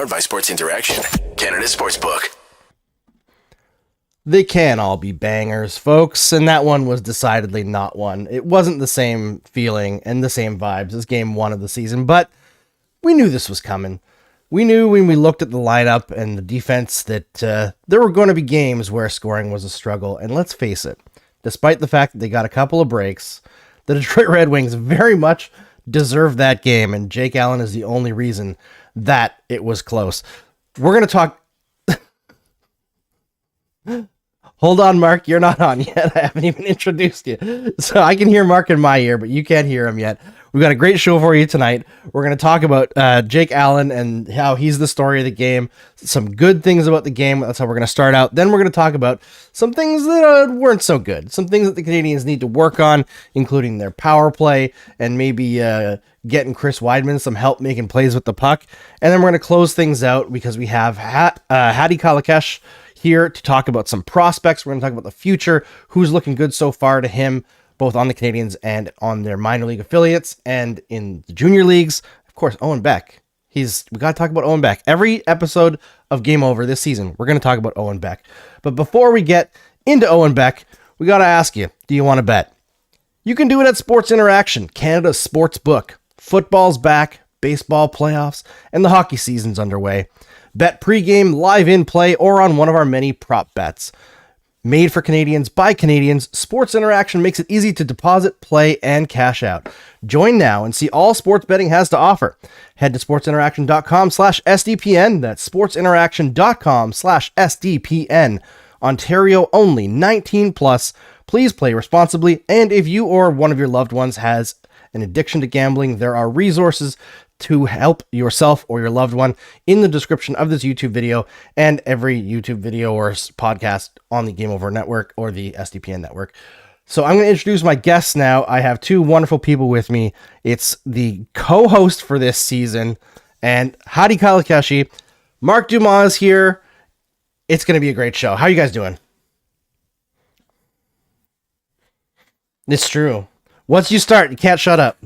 Powered by Sports Interaction, Canada Sportsbook. They can all be bangers, folks, and that one was decidedly not one. It wasn't the same feeling and the same vibes as game one of the season, but we knew this was coming. We knew when we looked at the lineup and the defense that there were going to be games where scoring was a struggle, and let's face it, despite the fact that they got a couple of breaks, the Detroit Red Wings very much deserved that game, and Jake Allen is the only reason that it was close. We're going to talk... Hold on, Mark, you're not on yet. I haven't even introduced you. So I can hear Mark in my ear, but you can't hear him yet. We've got a great show for you tonight. We're going to talk about Jake Allen and how he's the story of the game. Some good things about the game. That's how we're going to start out. Then we're going to talk about some things that weren't so good. Some things that the Canadiens need to work on, including their power play and maybe getting Chris Weidman some help making plays with the puck. And then we're going to close things out because we have Hadi Kalakeche here to talk about some prospects. We're going to talk about the future, who's looking good so far to him, both on the Canadiens and on their minor league affiliates and in the junior leagues. Of course, Owen Beck. We got to talk about Owen Beck. Every episode of Game Over this season, we're going to talk about Owen Beck. But before we get into Owen Beck, we got to ask you, do you want to bet? You can do it at Sports Interaction, Canada's sports book. Football's back, baseball playoffs, and the hockey season's underway. Bet pregame, live in play, or on one of our many prop bets. Made for Canadians by Canadians, Sports Interaction makes it easy to deposit, play, and cash out. Join now and see all sports betting has to offer. Head to sportsinteraction.com/SDPN. That's sportsinteraction.com/SDPN. Ontario only, 19 plus. Please play responsibly. And if you or one of your loved ones has an addiction to gambling, there are resources to help yourself or your loved one in the description of this YouTube video and every YouTube video or podcast on the Game Over Network or the SDPN network. So I'm going to introduce my guests now. I have two wonderful people with me. It's the co-host for this season and Hadi Kalakeche. Marc Dumont is here. It's going to be a great show. How are you guys doing? It's true. Once you start, you can't shut up.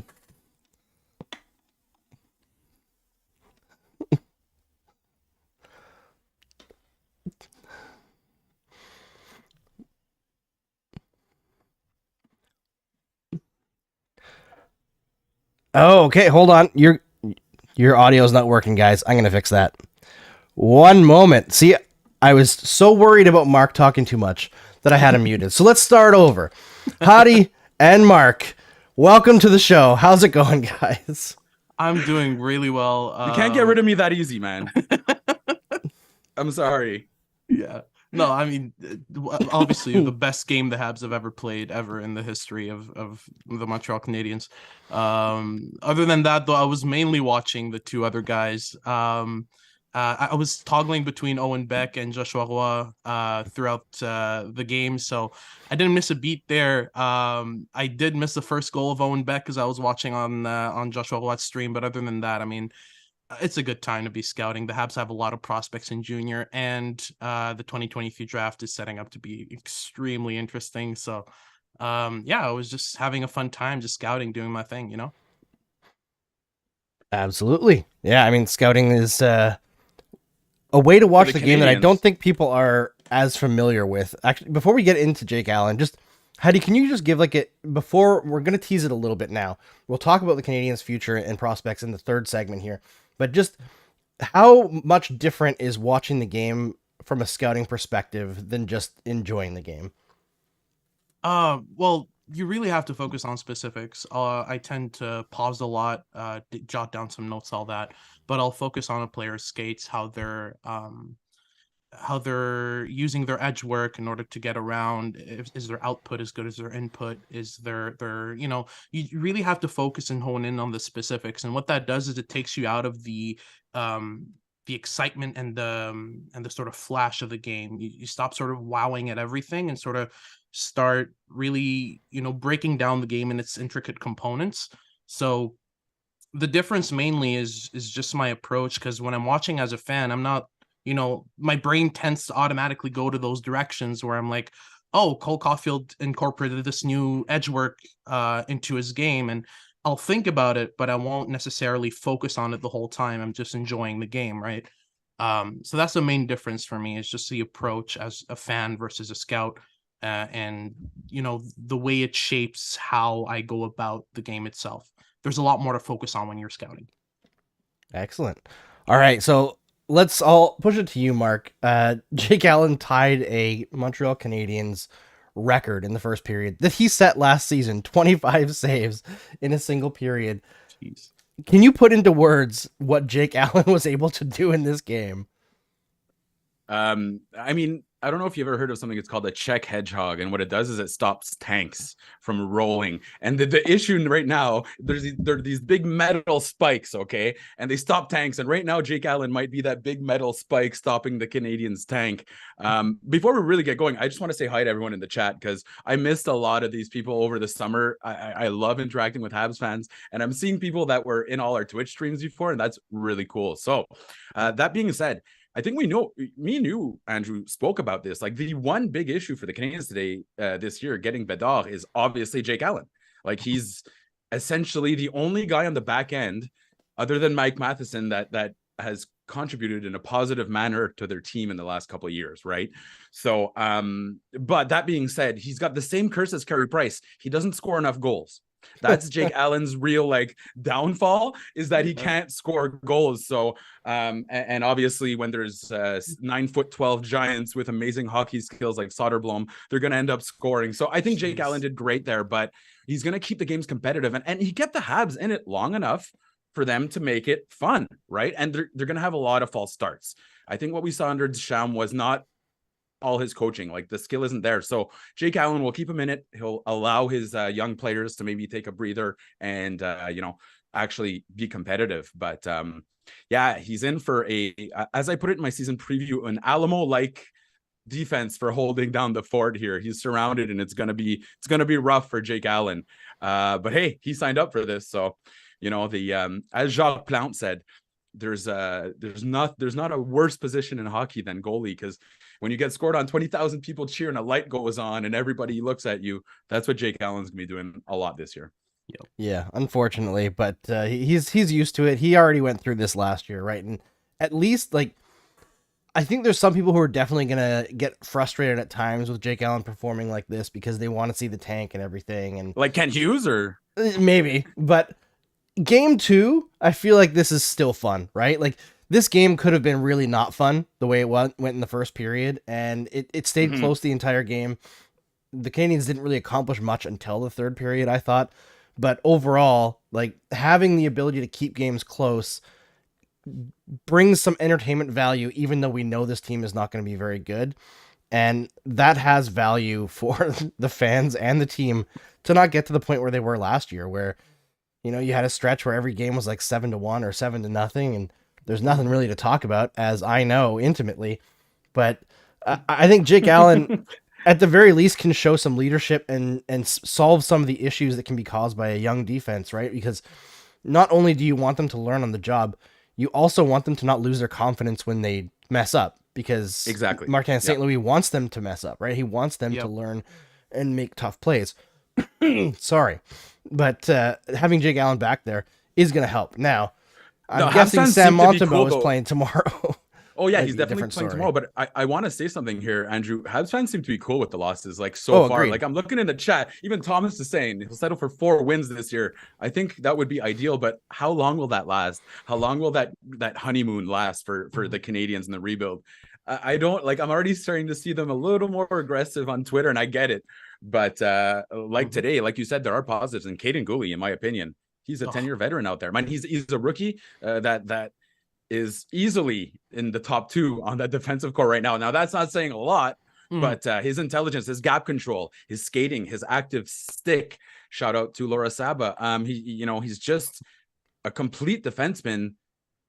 Oh, okay. Hold on. Your audio's not working, guys. I'm going to fix that. One moment. See, I was so worried about Mark talking too much that I had him muted. So let's start over. Hadi and Mark, welcome to the show. How's it going, guys? I'm doing really well. You can't get rid of me that easy, man. I'm sorry. Yeah. No, I mean, obviously the best game the Habs have ever played in the history of the Montreal Canadiens. Other than that, though, I was mainly watching the two other guys. I was toggling between Owen Beck and Joshua Roy throughout the game, so I didn't miss a beat there. I did miss the first goal of Owen Beck because I was watching on Joshua Roy's stream, but other than that, I mean, it's a good time to be scouting. The Habs have a lot of prospects in junior, and the 2023 draft is setting up to be extremely interesting. So, yeah, I was just having a fun time just scouting, doing my thing, you know? Absolutely. Yeah, I mean, scouting is a way to watch the game that I don't think people are as familiar with. Actually, before we get into Jake Allen, just Hadi, can you just give before we're going to tease it a little bit now. We'll talk about the Canadiens' future and prospects in the third segment here. But just how much different is watching the game from a scouting perspective than just enjoying the game? Well, you really have to focus on specifics. I tend to pause a lot, jot down some notes, all that, but I'll focus on a player's skates, how they're using their edge work in order to get around. Is their output as good as their input? Is their you really have to focus and hone in on the specifics. And what that does is it takes you out of the excitement and the sort of flash of the game. You stop sort of wowing at everything and sort of start really, breaking down the game in its intricate components. So the difference mainly is just my approach, because when I'm watching as a fan, I'm not, my brain tends to automatically go to those directions where I'm like, oh, Cole Caulfield incorporated this new edge work into his game, and I'll think about it, but I won't necessarily focus on it the whole time. I'm just enjoying the game, right? So that's the main difference for me, is just the approach as a fan versus a scout, and the way it shapes how I go about the game itself. There's a lot more to focus on when you're scouting. Excellent. All right, so let's all push it to you, Mark. Jake Allen tied a Montreal Canadiens record in the first period that he set last season, 25 saves in a single period. Jeez. Can you put into words what Jake Allen was able to do in this game? I mean, I don't know if you've ever heard of something it's called a check hedgehog, and what it does is it stops tanks from rolling. And the issue right now, there are these big metal spikes, okay, and they stop tanks. And right now, Jake Allen might be that big metal spike stopping the Canadiens tank. Before we really get going, I just want to say hi to everyone in the chat, because I missed a lot of these people over the summer. I love interacting with Habs fans, and I'm seeing people that were in all our Twitch streams before, and that's really cool. So that being said, I think me and you, Andrew, spoke about this. Like, the one big issue for the Canadiens today, this year, getting Bedard, is obviously Jake Allen. Like, he's essentially the only guy on the back end, other than Mike Matheson, that has contributed in a positive manner to their team in the last couple of years, right? So, but that being said, he's got the same curse as Carey Price. He doesn't score enough goals. That's Jake Allen's real downfall, is that he can't score goals. So and obviously when there's 9'12" giants with amazing hockey skills like Soderblom, they're going to end up scoring. So I think Jake Allen did great there, but he's going to keep the games competitive, and he kept the Habs in it long enough for them to make it fun, right? And they're going to have a lot of false starts. I think what we saw under Deschamps was not all his coaching. Like, the skill isn't there. So Jake Allen will keep him in it. He'll allow his young players to maybe take a breather and actually be competitive. But yeah, he's in for as I put it in my season preview, an Alamo-like defense for holding down the fort here. He's surrounded, and it's gonna be rough for Jake Allen. But hey, he signed up for this. So as Jacques Plante said, there's not a worse position in hockey than goalie, because when you get scored on, 20,000 people cheer and a light goes on and everybody looks at you, that's what Jake Allen's gonna be doing a lot this year. Yeah, unfortunately, but he's used to it. He already went through this last year, right? And at least, I think there's some people who are definitely gonna get frustrated at times with Jake Allen performing like this, because they want to see the tank and everything, and like Ken Hughes, or maybe. But game 2, I feel like this is still fun, right? Like, this game could have been really not fun the way it went in the first period, and it stayed close the entire game. The Canadiens didn't really accomplish much until the third period, I thought. But overall, having the ability to keep games close brings some entertainment value, even though we know this team is not going to be very good. And that has value for the fans and the team to not get to the point where they were last year, where, you had a stretch where every game was 7-1 or 7-0, and there's nothing really to talk about, as I know intimately. But I think Jake Allen, at the very least, can show some leadership and solve some of the issues that can be caused by a young defense, right? Because not only do you want them to learn on the job, you also want them to not lose their confidence when they mess up, because exactly, Martin St. Louis wants them to mess up, right? He wants them to learn and make tough plays. Sorry. But having Jake Allen back there is going to help. Now, I'm guessing Sam Montembeault is playing tomorrow. Oh yeah, he's definitely playing tomorrow. But I want to say something here, Andrew. Habs fans seem to be cool with the losses, so far. Agreed. I'm looking in the chat. Even Thomas is saying he'll settle for 4 wins this year. I think that would be ideal. But how long will that last? How long will that honeymoon last for the Canadiens and the rebuild? I don't I'm already starting to see them a little more aggressive on Twitter, and I get it. But today, like you said, there are positives. And Caden Guhle, in my opinion, he's a 10-year veteran out there. Man, he's a rookie that is easily in the top 2 on that defensive core right now. Now, that's not saying a lot, but his intelligence, his gap control, his skating, his active stick. Shout out to Laura Saba. He's just a complete defenseman.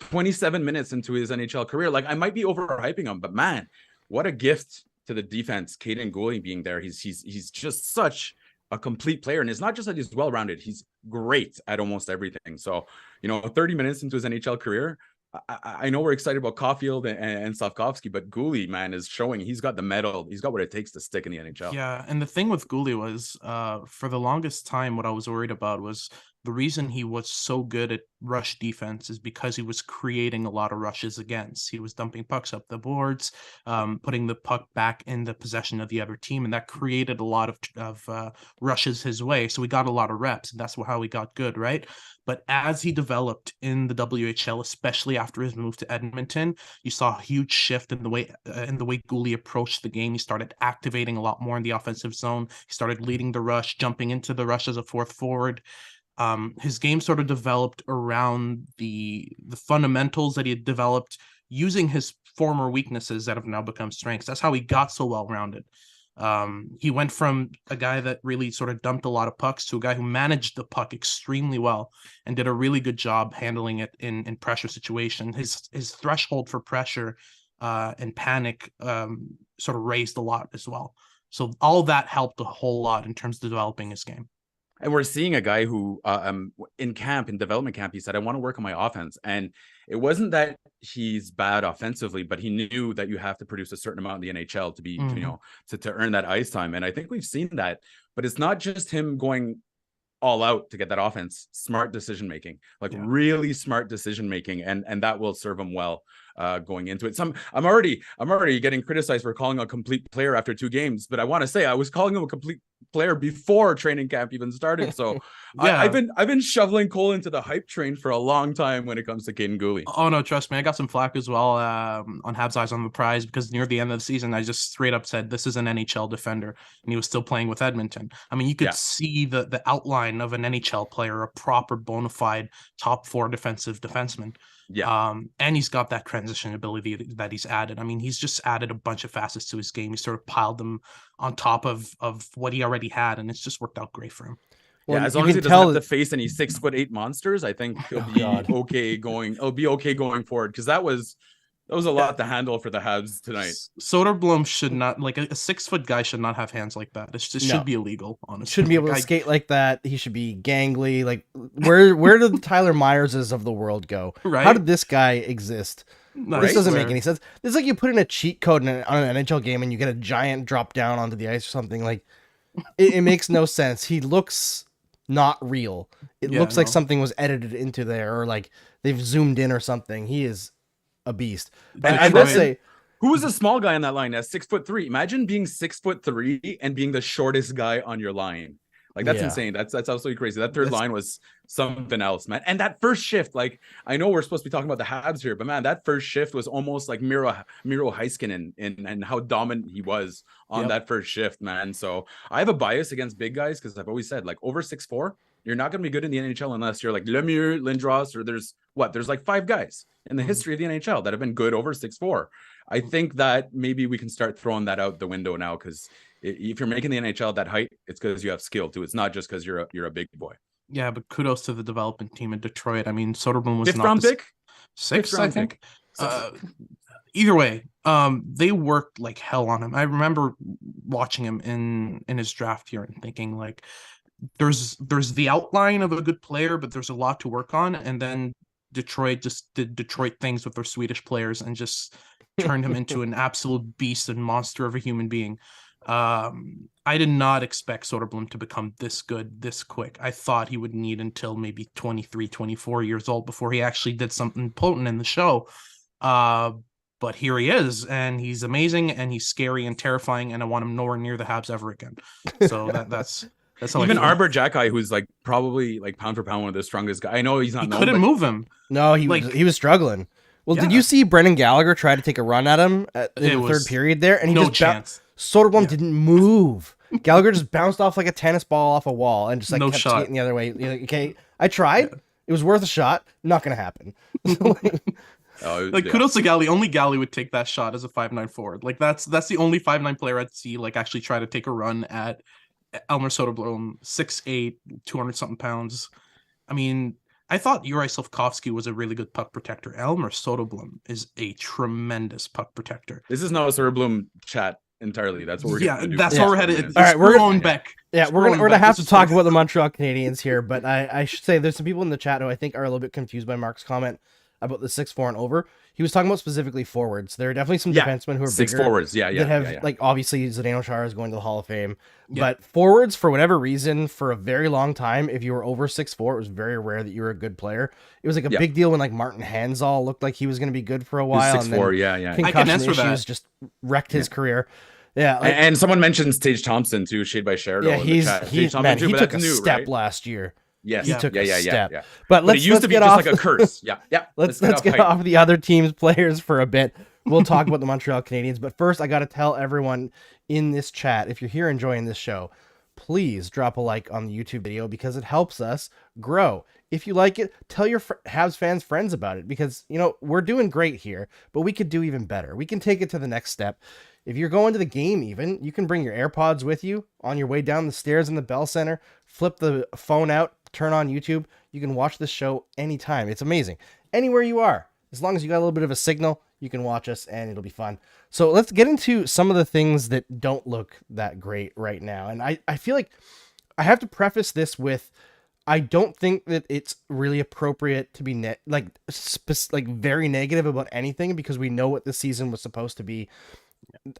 27 minutes into his NHL career. I might be overhyping him, but man, what a gift to the defense, Caden Guhle being there. He's just such a complete player. And it's not just that he's well-rounded, he's great at almost everything. So, 30 minutes into his NHL career, I know we're excited about Caulfield and Slafkovsky, but Guhle, man, is showing he's got the metal. He's got what it takes to stick in the NHL. Yeah, and the thing with Guhle was, for the longest time, what I was worried about was the reason he was so good at rush defense is because he was creating a lot of rushes against. He was dumping pucks up the boards, putting the puck back in the possession of the other team, and that created a lot of rushes his way. So we got a lot of reps, and that's how he got good, right? But as he developed in the WHL, especially after his move to Edmonton, you saw a huge shift in the way Guhle approached the game. He started activating a lot more in the offensive zone. He started leading the rush, jumping into the rush as a fourth forward. His game sort of developed around the fundamentals that he had developed using his former weaknesses that have now become strengths. That's how he got so well-rounded. He went from a guy that really sort of dumped a lot of pucks to a guy who managed the puck extremely well and did a really good job handling it in pressure situation. His threshold for pressure and panic sort of raised a lot as well. So all that helped a whole lot in terms of developing his game. And we're seeing a guy who in development camp, he said, I want to work on my offense. And it wasn't that he's bad offensively, but he knew that you have to produce a certain amount in the NHL to be, to earn that ice time. And I think we've seen that, but it's not just him going all out to get that offense, smart decision-making, really smart decision-making. And that will serve him well going into it. I'm already getting criticized for calling a complete player after 2 games, but I want to say I was calling him a complete player before training camp even started. So yeah. I've been shoveling coal into the hype train for a long time when it comes to Caden Guhle. Oh no, trust me, I got some flack as well on Habs Eyes on the Prize because near the end of the season I just straight up said this is an NHL defender, and he was still playing with Edmonton. I mean, you could see the outline of an NHL player, a proper bona fide top 4 defensive defenseman. Yeah. And he's got that transition ability that he's added. I mean, he's just added a bunch of facets to his game. He sort of piled them on top of what he already had, and it's just worked out great for him. Well, as long as he doesn't have to face any 6'8" monsters, I think he'll be okay going. It'll be okay going forward, because that was a lot to handle for the Habs tonight. Soderblom should not, like a 6-foot guy should not have hands like that. It should be illegal, honestly. Shouldn't be able to skate like that. He should be gangly. Like where did the Tyler Myerses of the world go? Right? How did this guy exist? This doesn't make any sense. It's like you put in a cheat code on an NHL game and you get a giant drop down onto the ice or something. Like it makes no sense. He looks not real. It looks like something was edited into there, or like they've zoomed in or something. He is a beast. And I will say, who was a small guy on that line at 6'3"? Imagine being 6'3" and being the shortest guy on your line. Like that's insane. That's absolutely crazy. That third line was something else, man. And that first shift, like I know we're supposed to be talking about the Habs here, but man, that first shift was almost like Miro Heiskanen and how dominant he was on that first shift, man. So I have a bias against big guys because I've always said, like, over 6'4", you're not going to be good in the NHL unless you're like Lemieux, Lindros, or there's like 5 guys in the history of the NHL that have been good over 6'4". I think that maybe we can start throwing that out the window now, because if you're making the NHL that height, it's because you have skill too. It's not just because you're a big boy. Yeah, but kudos to the development team in Detroit. I mean, Soderblom was 5th round pick, 6th, I think. Either way, they worked like hell on him. I remember watching him in his draft year and thinking, like, there's the outline of a good player, but there's a lot to work on. And then Detroit just did Detroit things with their Swedish players and just turned him into an absolute beast and monster of a human being. I did not expect Soderblom to become this good this quick. I thought he would need until maybe 23, 24 years old before he actually did something potent in the show. But here he is, and he's amazing, and he's scary and terrifying, and I want him nowhere near the Habs ever again. So that's how even Arbor Jacki, who's like probably like pound for pound one of the strongest guys. I know he's not. He couldn't move him. No, he was struggling. Well, did you see Brendan Gallagher try to take a run at him in the third period there? And he just chance. Soderblom didn't move. Gallagher just bounced off like a tennis ball off a wall and just like kept skating the other way. You're like, okay, I tried. Yeah. It was worth a shot. Not going to happen. Kudos to Galley. Only Galley would take that shot as a 5'9" forward. Like that's the only 5'9" player I'd see like actually try to take a run at Elmer Soderblom, 6'8", 200-something pounds. I mean, I thought Juraj Slafkovsky was a really good puck protector. Elmer Soderblom is a tremendous puck protector. This is not a Soderblom chat entirely. That's what we're do. That's where we're headed. All right, we're Owen Beck. Yeah, we're gonna have to talk about the Montreal Canadiens here, but I should say there's some people in the chat who I think are a little bit confused by Mark's comment. about the 6'4" and over, he was talking about specifically forwards. There are definitely some Yeah, defensemen who are six bigger forwards. Yeah, that have yeah. like obviously Zdeno Chara is going to the Hall of Fame, Yeah. but forwards for whatever reason for a very long time, if you were over 6'4", it was very rare that you were a good player. It was like a big deal when like Martin Hanzal looked like he was going to be good for a while. 6'4", yeah. I can answer issues that. just wrecked his career. Yeah, And someone mentions Tage Thompson too, Shade by Sheridan. yeah, he took a step right? last year. Yes, He took a step. Yeah. But But it used to be get just off. like a curse. Yeah. Let's get off the other team's players for a bit. We'll talk about the Montreal Canadiens, but first I got to tell everyone in this chat, if you're here enjoying this show, please drop a like on the YouTube video because it helps us grow. If you like it, tell your Habs fans friends about it because, you know, we're doing great here, but we could do even better. We can take it to the next step. If you're going to the game even, you can bring your AirPods with you on your way down the stairs in the Bell Center, flip the phone out, turn on YouTube. You can watch this show anytime. It's amazing. Anywhere you are, as long as you got a little bit of a signal, you can watch us and it'll be fun. So let's get into some of the things that don't look that great right now. And I feel like I have to preface this with, I don't think that it's really appropriate to be very negative about anything because we know what the season was supposed to be.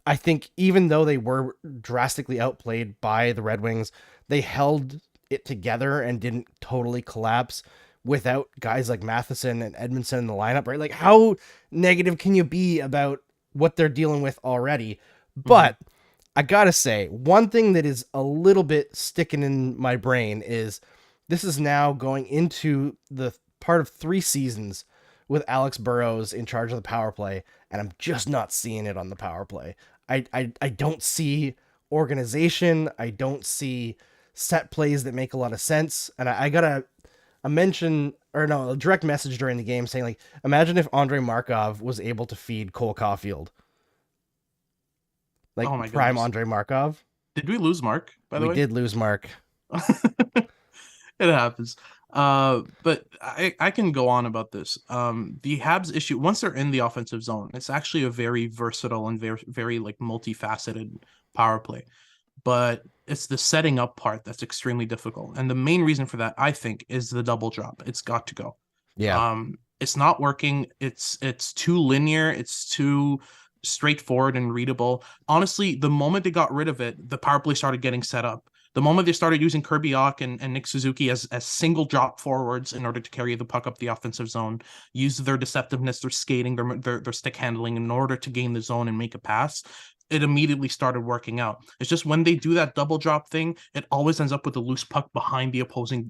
I think even though they were drastically outplayed by the Red Wings, they held it together and didn't totally collapse without guys like Matheson and Edmondson in the lineup, right? Like, how negative can you be about what they're dealing with already? But I gotta say, one thing that is a little bit sticking in my brain is this is now going into the part of 3 seasons with Alex Burrows in charge of the power play, and I'm just not seeing it on the power play. I don't see organization. I don't see set plays that make a lot of sense. And I got a direct message during the game saying, like, imagine if Andrei Markov was able to feed Cole Caulfield. Like, Oh my prime goodness. Andrei Markov. Did we lose Mark, by the way? We did lose Mark. It happens. But I can go on about this. The Habs issue, once they're in the offensive zone, it's actually a very versatile and very, very like multifaceted power play. But it's the setting up part that's extremely difficult. And the main reason for that, I think, is the double drop. It's got to go. Yeah. It's not working. It's too linear. It's too straightforward and readable. Honestly, the moment they got rid of it, the power play started getting set up. The moment they started using Kirby Ock and Nick Suzuki as single drop forwards in order to carry the puck up the offensive zone, use their deceptiveness, their skating, their stick handling in order to gain the zone and make a pass, it immediately started working out. It's just when they do that double drop thing, it always ends up with a loose puck behind the opposing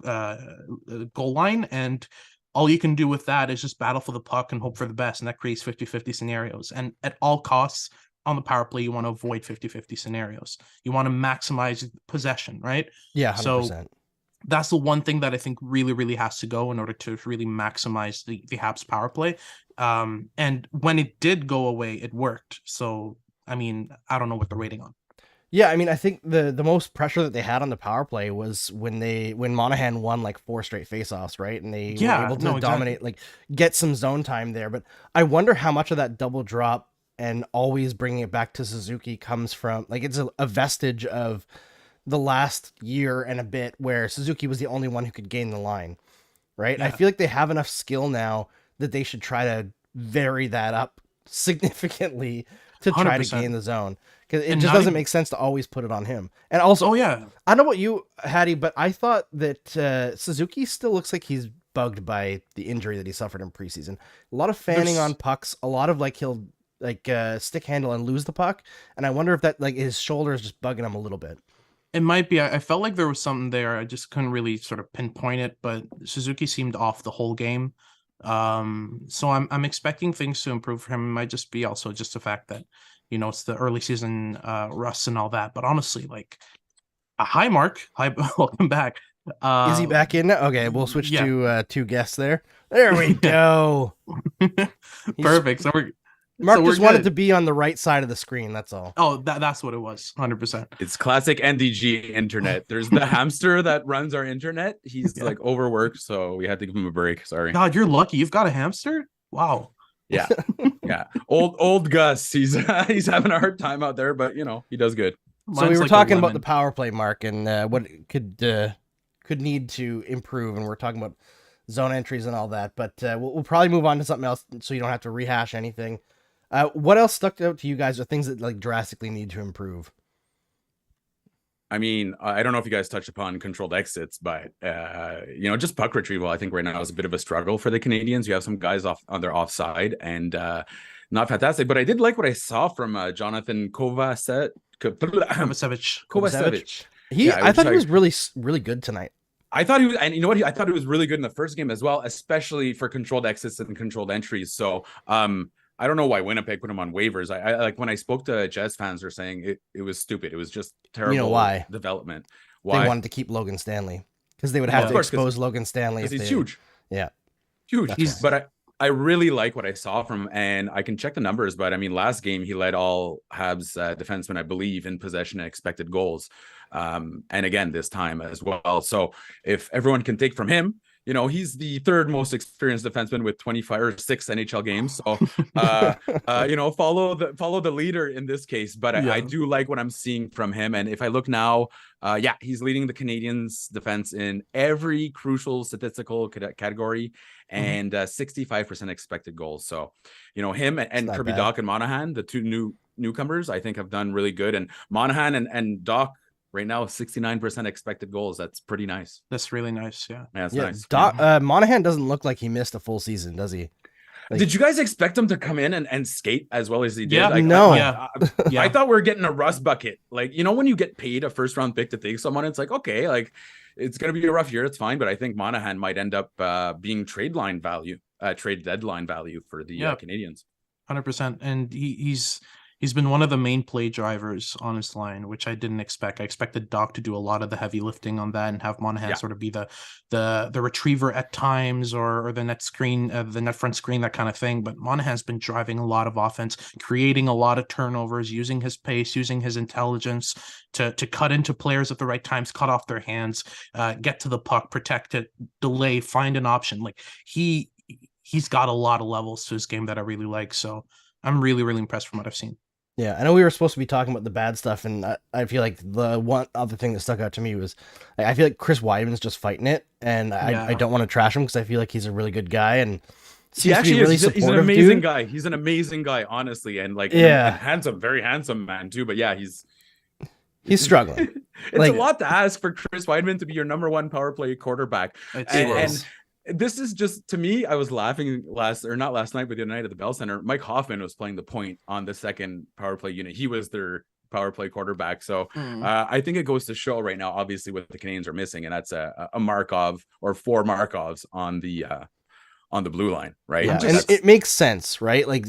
goal line, and all you can do with that is just battle for the puck and hope for the best, and that creates 50-50 scenarios. And at all costs, on the power play, you want to avoid 50-50 scenarios. You want to maximize possession, right? Yeah, 100%. So that's the one thing that I think really, really has to go in order to really maximize the Habs power play. And when it did go away, it worked. So, I mean, I don't know what they're waiting on. Yeah, I mean, I think the most pressure that they had on the power play was when Monahan won like 4 straight faceoffs, right? And they were able to dominate, like get some zone time there. But I wonder how much of that double drop and always bringing it back to Suzuki comes from, like, it's a vestige of the last year and a bit where Suzuki was the only one who could gain the line, right? Yeah. I feel like they have enough skill now that they should try to vary that up significantly to try 100%. to gain the zone. Because it just doesn't make sense to always put it on him. And also, I don't know about you, Hadi, but I thought that Suzuki still looks like he's bugged by the injury that he suffered in preseason. A lot of fanning on pucks, a lot of like he'll like stick handle and lose the puck. And I wonder if that, like, his shoulder is just bugging him a little bit. It might be. I felt like there was something there. I just couldn't really sort of pinpoint it, but Suzuki seemed off the whole game. So I'm expecting things to improve for him. It might just be also just the fact that, you know, it's the early season rust and all that. But honestly, like, hi, Mark. Hi, welcome back. Is he back in? Okay, we'll switch to 2 guests there. There we go. Perfect. So Mark just wanted to be on the right side of the screen. That's all. Oh, that's what it was. 100%. It's classic NDG internet. There's the hamster that runs our internet. He's like overworked, so we had to give him a break. Sorry. God, you're lucky. You've got a hamster? Wow. Yeah. Yeah. Old Gus. He's having a hard time out there, but you know, he does good. So we were talking about the power play, Mark, and what it could need to improve, and we're talking about zone entries and all that. But we'll probably move on to something else so you don't have to rehash anything. What else stuck out to you guys are things that like drastically need to improve? I mean, I don't know if you guys touched upon controlled exits, but just puck retrieval. I think right now is a bit of a struggle for the Canadians. You have some guys off on their offside and not fantastic. But I did like what I saw from Jonathan Kovacevic. I thought he was really, really good tonight. I thought he was, and you know what? I thought he was really good in the first game as well, especially for controlled exits and controlled entries. So, I don't know why Winnipeg put him on waivers. I like when I spoke to Jets fans, they're saying it was stupid. It was just terrible. You know why? Development. Why? They wanted to keep Logan Stanley because they would have to expose Logan Stanley. Because he's huge. Yeah. Huge. But I really like what I saw from him, and I can check the numbers, but I mean, last game he led all Habs defensemen, I believe, in possession and expected goals. And again, this time as well. So if everyone can take from him, he's the third most experienced defenseman with 25 or 6 NHL games. So, follow the leader in this case. But I do like what I'm seeing from him. And if I look now, he's leading the Canadiens defense in every crucial statistical category and 65% expected goals. So, him and Kirby Dach and Monahan, the two newcomers, I think have done really good. And Monahan and Dach, right now, 69% expected goals. That's pretty nice. That's really nice. Yeah. That's nice. Monahan doesn't look like he missed a full season, does he? Did you guys expect him to come in and skate as well as he did? Yeah, no. I thought we were getting a rust bucket. Like, when you get paid a first round pick to take someone, it's like, okay, like it's going to be a rough year. It's fine. But I think Monahan might end up being trade deadline value for the Canadians. 100%. And he's been one of the main play drivers on his line, which I didn't expect. I expected Doc to do a lot of the heavy lifting on that and have Monahan sort of be the retriever at times or the net screen, the net front screen, that kind of thing. But Monahan's been driving a lot of offense, creating a lot of turnovers, using his pace, using his intelligence to cut into players at the right times, cut off their hands, get to the puck, protect it, delay, find an option. Like he's got a lot of levels to his game that I really like. So I'm really, really impressed from what I've seen. Yeah, I know we were supposed to be talking about the bad stuff, and I feel like the one other thing that stuck out to me was I feel like Chris Weidman's just fighting it, and I don't want to trash him because I feel like he's a really good guy and seems to be really supportive. He's an amazing guy. He's an amazing guy, honestly, and handsome, very handsome man too. But yeah, he's struggling. It's a lot to ask for Chris Weidman to be your number one power play quarterback, and this is just, to me, I was laughing not last night, but the other night at the Bell Center. Mike Hoffman was playing the point on the second power play unit. He was their power play quarterback. So I think it goes to show right now, obviously, what the Canadians are missing, and that's a Markov or 4 Markovs on the blue line, right? Yeah, and it makes sense, right? Like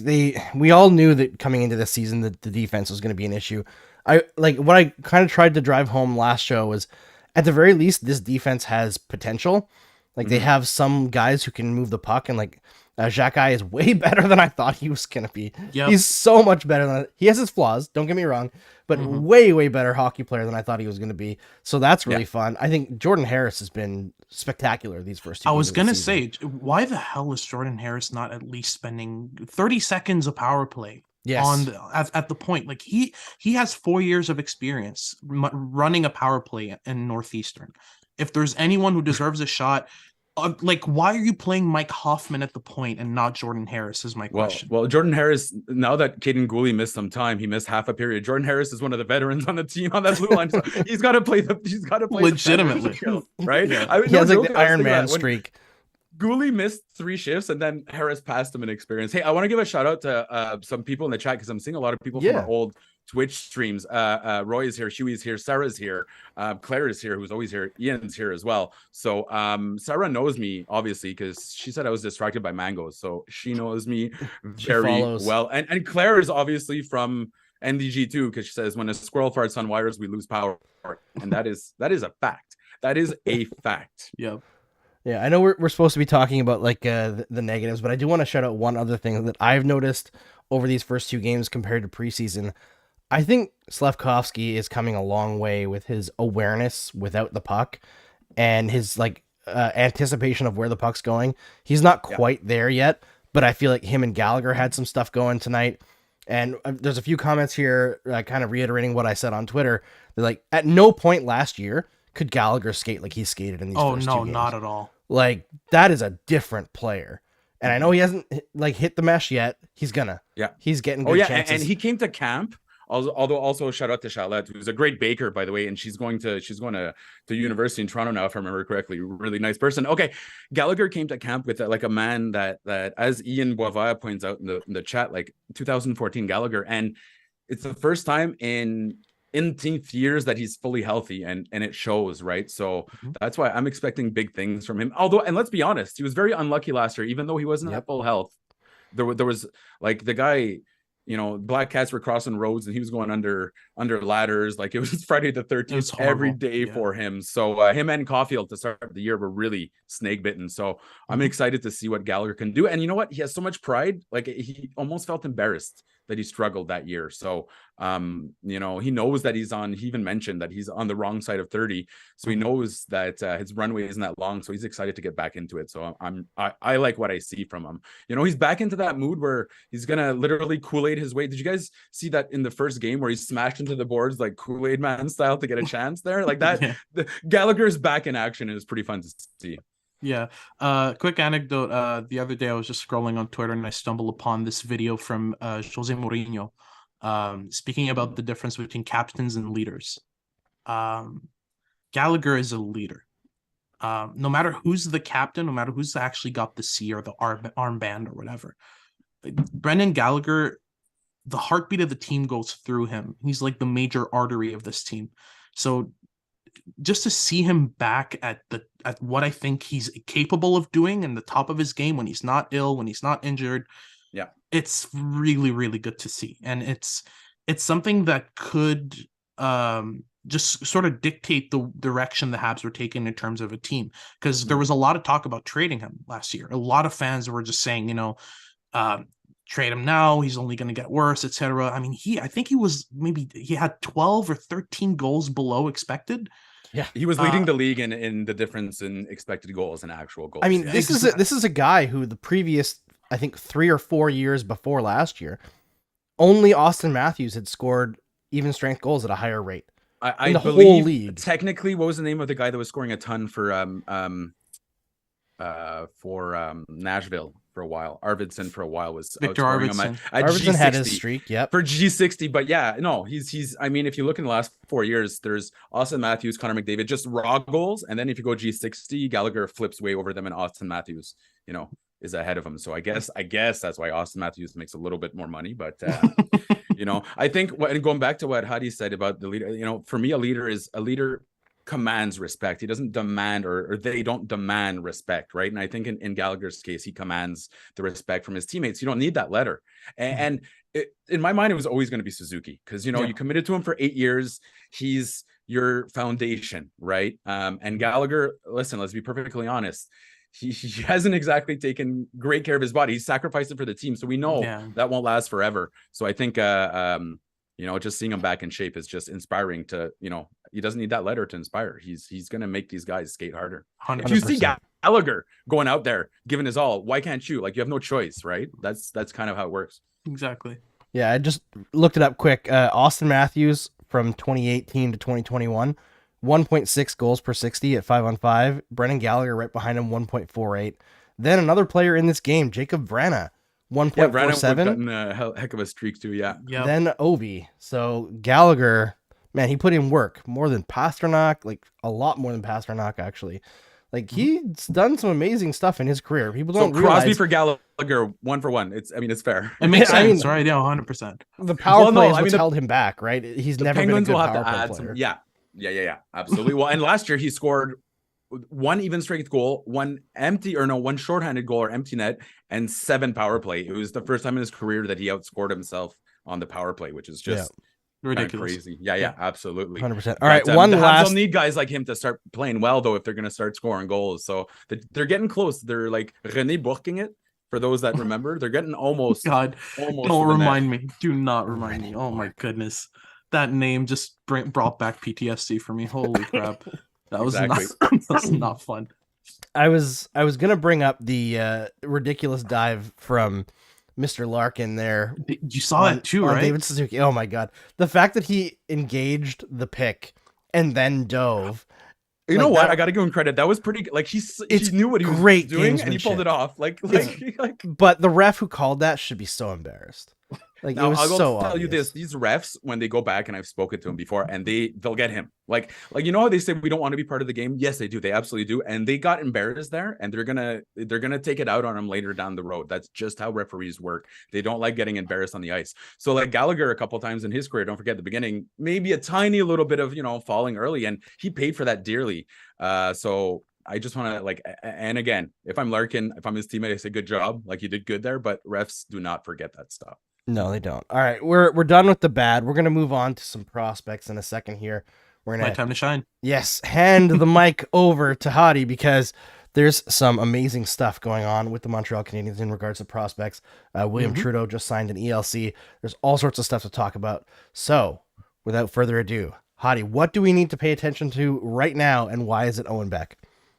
we all knew that coming into this season that the defense was going to be an issue. What I kind of tried to drive home last show was, at the very least, this defense has potential. Like they have some guys who can move the puck, and Xhekaj is way better than I thought he was going to be. Yep. He's so much better than he has his flaws. Don't get me wrong, but way, way better hockey player than I thought he was going to be. So that's really fun. I think Jordan Harris has been spectacular these first 2 games. I was going to say, why the hell is Jordan Harris not at least spending 30 seconds of power play? Yes. At the point, like he has 4 years of experience running a power play in Northeastern. If there's anyone who deserves a shot, why are you playing Mike Hoffman at the point and not Jordan Harris is my question. Well, Jordan Harris, now that Caden Guhle missed some time, he missed half a period. Jordan Harris is one of the veterans on the team on that blue line. So he's got to play legitimately, right? Yeah. He has the Iron Man streak. Guhle missed 3 shifts, and then Harris passed him in experience. Hey, I want to give a shout out to some people in the chat, because I'm seeing a lot of people from our old Twitch streams. Roy is here, Shuey's here, Sarah's here, Claire is here, who's always here, Ian's here as well. So Sarah knows me, obviously, because she said I was distracted by mangoes, so she knows me very well. And Claire is obviously from NDG too, because she says when a squirrel farts on wires, we lose power, and that is a fact. That is a fact. Yep. Yeah, I know we're supposed to be talking about the negatives, but I do want to shout out one other thing that I've noticed over these first 2 games compared to preseason. I think Slafkovsky is coming a long way with his awareness without the puck and his anticipation of where the puck's going. He's not quite there yet, but I feel like him and Gallagher had some stuff going tonight. And there's a few comments here kind of reiterating what I said on Twitter. They're like, at no point last year could Gallagher skate like he skated in these Oh first no, two games. not at all. Like, that is a different player. And I know he hasn't like hit the mesh yet. He's gonna. Yeah. He's getting good chances. And he came to camp. Although also shout out to Charlotte, who's a great baker, by the way, and she's going to university in Toronto now, if I remember correctly. Really nice person. Okay, Gallagher came to camp with like a man that as Ian Boisvert points out in the chat, like 2014 Gallagher, and it's the first time in 18 years that he's fully healthy, and it shows, right? So that's why I'm expecting big things from him. Although, and let's be honest, he was very unlucky last year, even though he wasn't at full health. There was like the guy. You know, black cats were crossing roads and he was going under ladders. Like, it was Friday the 13th every day for him. So him and Caulfield to start the year were really snake bitten. So I'm excited to see what Gallagher can do. And you know what? He has so much pride. Like, he almost felt embarrassed that he struggled that year. So, you know, he knows that he even mentioned that he's on the wrong side of 30. So he knows that his runway isn't that long. So he's excited to get back into it. So I like what I see from him. You know, he's back into that mood where he's going to literally Kool-Aid his way. Did you guys see that in the first game where he smashed into the boards like Kool-Aid man style to get a chance there? Like that, the Gallagher's back in action, and it's pretty fun to see. Yeah. Quick anecdote. The other day I was just scrolling on Twitter and I stumbled upon this video from Jose Mourinho speaking about the difference between captains and leaders. Gallagher is a leader. No matter who's the captain, no matter who's actually got the C or the armband or whatever, Brendan Gallagher, the heartbeat of the team goes through him. He's like the major artery of this team. So just to see him back at what I think he's capable of doing in the top of his game, when he's not ill, when he's not injured, it's really, really good to see. And it's something that could just sort of dictate the direction the Habs were taking in terms of a team, because there was a lot of talk about trading him last year. A lot of fans were just saying, you know, trade him now, he's only going to get worse, etc. I mean, I think he had 12 or 13 goals below expected. Yeah, he was leading the league in the difference in expected goals and actual goals. I mean, this is a guy who the previous, I think, 3 or 4 years before last year, only Austin Matthews had scored even strength goals at a higher rate. I believe whole league. Technically, what was the name of the guy that was scoring a ton for Nashville for a while? Arvidsson for a while was Victor Arvidsson. Arvidsson had his streak, for G60. But yeah, no, he's. I mean, if you look in the last 4 years, there's Austin Matthews, Connor McDavid, just raw goals, and then if you go G60, Gallagher flips way over them, and Austin Matthews, you know, is ahead of him. So I guess that's why Austin Matthews makes a little bit more money, but. You know, I think, and going back to what Hadi said about the leader, you know, for me, a leader commands respect. He doesn't demand, or they don't demand respect, right? And I think in Gallagher's case, he commands the respect from his teammates. You don't need that letter. And in my mind, it was always going to be Suzuki, because, you know, you committed to him for 8 years. He's your foundation, right? And Gallagher, listen, let's be perfectly honest. He hasn't exactly taken great care of his body. He's sacrificed it for the team. So we know that won't last forever. So I think, you know, just seeing him back in shape is just inspiring to, you know, he doesn't need that letter to inspire. He's going to make these guys skate harder. 100%. If you see Gallagher going out there, giving his all, why can't you? Like, you have no choice, right? That's kind of how it works. Exactly. Yeah, I just looked it up quick. Austin Matthews from 2018 to 2021, 1.6 goals per 60 at 5-on-5. Brendan Gallagher right behind him, 1.48. Then another player in this game, Jacob Vrana, 1.47. A heck of a streak too, yeah. Then Ovi. So Gallagher, man, he put in work more than Pasternak, like a lot more than Pasternak, actually. Like, he's done some amazing stuff in his career. People don't realize. Crosby for Gallagher, 1 for 1. It's fair. It makes sense, right? Yeah, 100%. The power play is what's held him back, right? He's never Penguins been a good will have power to add play player. Yeah, absolutely. Well, and last year he scored 1 even strength goal, 1 shorthanded goal or empty net, and 7 power play. It was the first time in his career that he outscored himself on the power play, which is just ridiculous. Crazy. Yeah, absolutely. 100%. All right, one last. They'll need guys like him to start playing well, though, if they're going to start scoring goals. So they're getting close. They're like René Bourquin it. For those that remember, they're getting almost. God, don't remind me. Do not remind me. Oh my goodness. That name just brought back PTSD for me. Holy crap. That was not fun. I was gonna bring up the ridiculous dive from Mr. Larkin there. You saw it too, right? David Suzuki. Oh my god. The fact that he engaged the pick and then dove, You Like know what? that- I got to give him credit. That was pretty. Like he It's knew what he was great doing, and he pulled gamesmanship. it off. Like But the ref who called that should be so embarrassed. Like, it Now was I will so tell you obvious. this: these refs, when they go back, and I've spoken to them before, and they'll get him. Like you know how they say we don't want to be part of the game? Yes, they do. They absolutely do. And they got embarrassed there, and they're gonna take it out on him later down the road. That's just how referees work. They don't like getting embarrassed on the ice. So like Gallagher, a couple times in his career, don't forget the beginning, maybe a tiny little bit of falling early, and he paid for that dearly. So I just want to and again, if I'm Larkin, if I'm his teammate, I say good job, like you did good there. But refs do not forget that stuff. No, they don't. All right, we're done with the bad. We're gonna move on to some prospects in a second here. We're My gonna time to shine. yes, hand the mic over to Hadi because there's some amazing stuff going on with the Montreal Canadiens in regards to prospects. William Trudeau just signed an ELC. There's all sorts of stuff to talk about. So, without further ado, Hadi, what do we need to pay attention to right now, and why is it Owen Beck?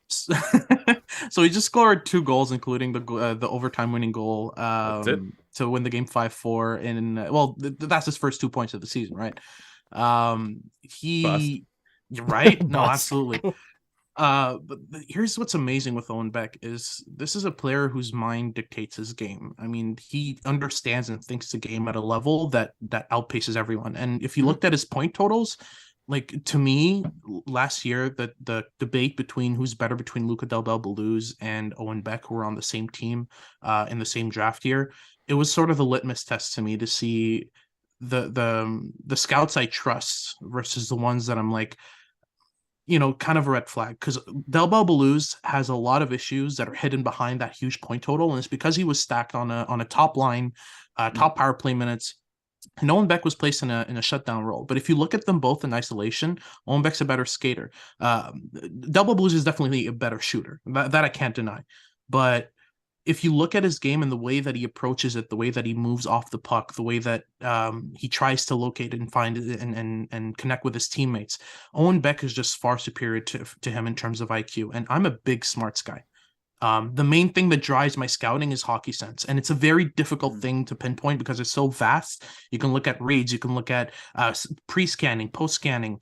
So he just scored 2 goals, including the overtime winning goal to win the game 5-4. That's his first 2 points of the season, right? You're right. No, absolutely. But here's what's amazing with Owen Beck is this is a player whose mind dictates his game. I mean, he understands and thinks the game at a level that outpaces everyone. And if you looked at his point totals, like to me, last year the debate between who's better between Luca Del Bel Belluz and Owen Beck, who were on the same team in the same draft year, it was sort of a litmus test to me to see the scouts I trust versus the ones that I'm like, kind of a red flag, because Del Bel Belluz has a lot of issues that are hidden behind that huge point total, and it's because he was stacked on a top line, top power play minutes. And Owen Beck was placed in a shutdown role. But if you look at them both in isolation, Owen Beck's a better skater. Del Bel Belluz is definitely a better shooter. That I can't deny. But if you look at his game and the way that he approaches it, the way that he moves off the puck, the way that he tries to locate and find and connect with his teammates, Owen Beck is just far superior to him in terms of IQ. And I'm a big smarts guy. The main thing that drives my scouting is hockey sense, and it's a very difficult thing to pinpoint because it's so vast. You can look at reads, you can look at pre-scanning, post-scanning,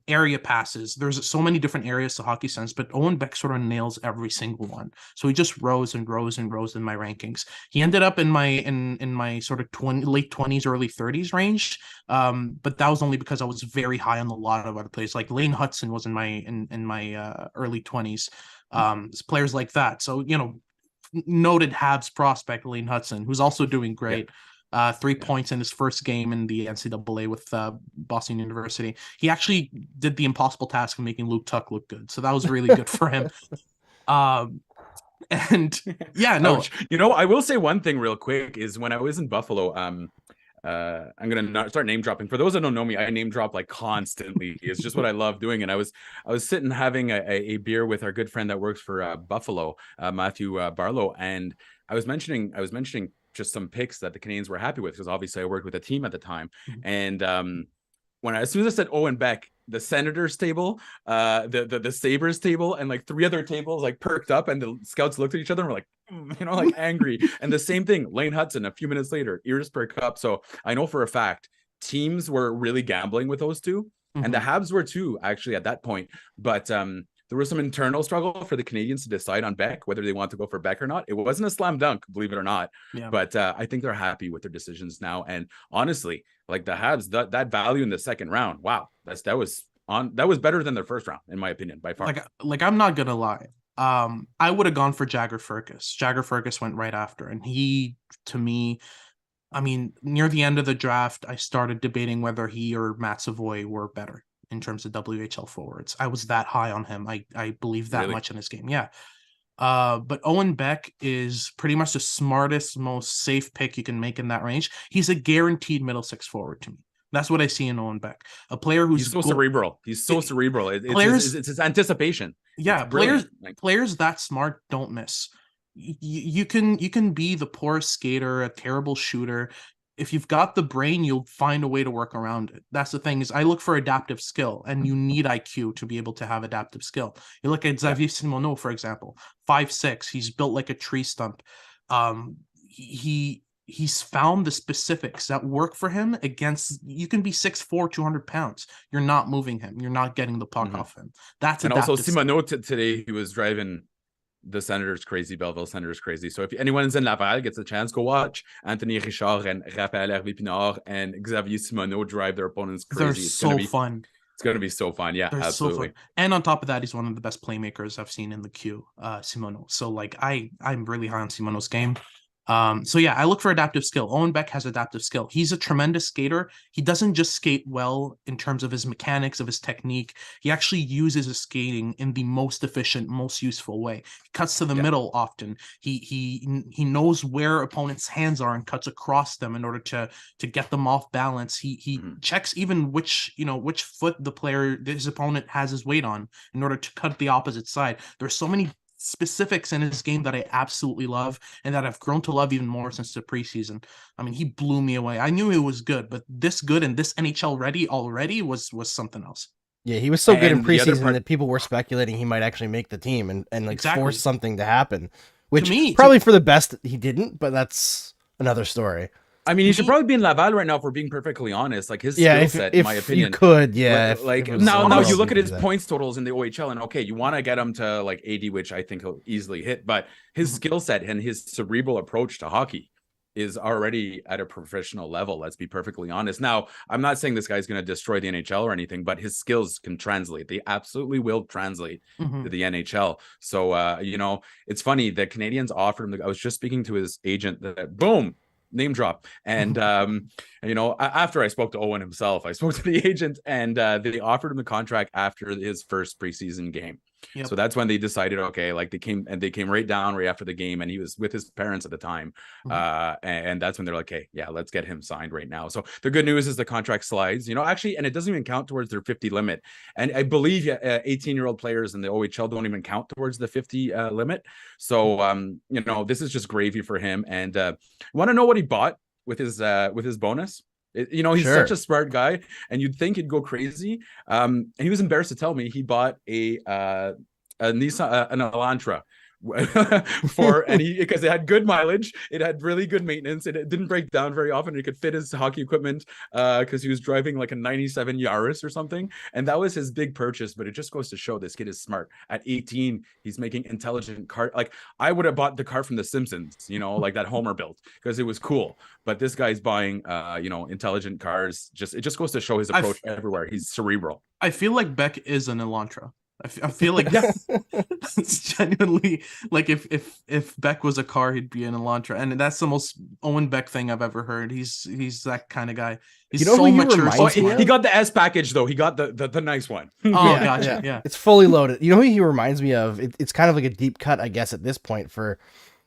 area passes. There's so many different areas to hockey sense, but Owen Beck sort of nails every single one. So he just rose and rose and rose in my rankings. He ended up in my sort of late 20s, early 30s range. But that was only because I was very high on a lot of other players. Like Lane Hudson was in my early 20s. Players like that. So, noted Habs prospect Lane Hudson, who's also doing great. 3 points in his first game in the NCAA with Boston University. He actually did the impossible task of making Luke Tuck look good. So that was really good for him. And yeah, no. I will say one thing real quick is when I was in Buffalo, I'm gonna start name dropping. For those that don't know me, I name drop like constantly. It's just what I love doing. And I was sitting having a beer with our good friend that works for Buffalo, Matthew Barlow, and I was mentioning just some picks that the Canadiens were happy with, because obviously I worked with a team at the time. And as soon as I said Owen Beck, the Senators table, the Sabres table, and like 3 other tables like perked up, and the scouts looked at each other and were like, like angry. And the same thing, Lane Hudson, a few minutes later, ears perk up. So I know for a fact teams were really gambling with those two, and the Habs were too, actually, at that point. But there was some internal struggle for the Canadiens to decide on Beck, whether they want to go for Beck or not. It wasn't a slam dunk, believe it or not. Yeah. But I think they're happy with their decisions now. And honestly, like the Habs, that value in the second round, wow, that was better than their first round, in my opinion, by far. Like I'm not gonna lie. I would have gone for Jagger Firkus. Jagger Firkus went right after, and he, to me, I mean, near the end of the draft, I started debating whether he or Matt Savoy were better in terms of WHL forwards. I was that high on him. I believe that much in his game. Yeah. But Owen Beck is pretty much the smartest, most safe pick you can make in that range. He's a guaranteed middle six forward to me. That's what I see in Owen Beck. A player who's cerebral. He's so cerebral. It's his anticipation. Yeah, players that smart don't miss. You can be the poorest skater, a terrible shooter. If you've got the brain, you'll find a way to work around it. That's the thing, is I look for adaptive skill, and you need IQ to be able to have adaptive skill. You look at Xavier Simoneau, for example, 5'6". He's built like a tree stump. He he's found the specifics that work for him against. You can be 6'4", 200 pounds. You're not moving him. You're not getting the puck off him. That's and also adaptive. Simoneau today, he was driving the Senators crazy, Belleville Senators crazy. So if anyone's in Laval gets a chance, go watch Anthony Richard and Raphaël Hervé-Pinard and Xavier Simoneau drive their opponents crazy. They're It's so gonna be fun. It's going to be so fun. Yeah, They're absolutely. So fun. And on top of that, he's one of the best playmakers I've seen in the queue, Simoneau. So like I'm really high on Simoneau's game. So yeah, I look for adaptive skill. Owen Beck has adaptive skill. He's a tremendous skater. He doesn't just skate well in terms of his mechanics, of his technique. He actually uses his skating in the most efficient, most useful way. He cuts to the middle often. He knows where opponents' hands are and cuts across them in order to get them off balance. He checks even which foot his opponent has his weight on in order to cut the opposite side. There's so many specifics in his game that I absolutely love and that I've grown to love even more since the preseason. I mean, he blew me away. I knew he was good, but this good and this NHL ready already was something else. Yeah, he was so good in preseason that people were speculating he might actually make the team and like force something to happen, which probably for the best he didn't, but that's another story. I mean, he should probably be in Laval right now, if we're being perfectly honest. Like his skill set, in my opinion. You could, yeah. Now you look at his points totals in the OHL, and okay, you want to get him to like 80, which I think he'll easily hit. But his skill set and his cerebral approach to hockey is already at a professional level. Let's be perfectly honest. Now, I'm not saying this guy's going to destroy the NHL or anything, but his skills can translate. They absolutely will translate to the NHL. So, it's funny. The Canadiens offered him. I was just speaking to his agent. That boom. Name drop. And after I spoke to Owen himself, I spoke to the agent, and they offered him the contract after his first preseason game. Yep. So that's when they decided, okay, like they came right down right after the game, and he was with his parents at the time. And that's when they're like, hey, yeah, let's get him signed right now. So the good news is the contract slides, actually, and it doesn't even count towards their 50 limit. And I believe 18-year-old players in the OHL don't even count towards the 50 limit. So, this is just gravy for him. And want to know what he bought with his bonus? He's such a smart guy, and you'd think he'd go crazy. And he was embarrassed to tell me he bought a Nissan, an Elantra, because it had good mileage, it had really good maintenance, it didn't break down very often, it could fit his hockey equipment because he was driving like a 97 Yaris or something, and that was his big purchase. But it just goes to show this kid is smart. At 18, he's making intelligent car. Like I would have bought the car from The Simpsons, like that Homer built, because it was cool. But this guy's buying intelligent cars. It just goes to show his approach everywhere. He's cerebral. I feel like Beck is an Elantra. I feel like it's genuinely like if Beck was a car, he'd be an Elantra, and that's the most Owen Beck thing I've ever heard. He's that kind of guy. He's so mature. He got the S package though. He got the nice one. Oh, gotcha. Yeah, it's fully loaded. You know who he reminds me of? It's kind of like a deep cut, I guess, at this point. For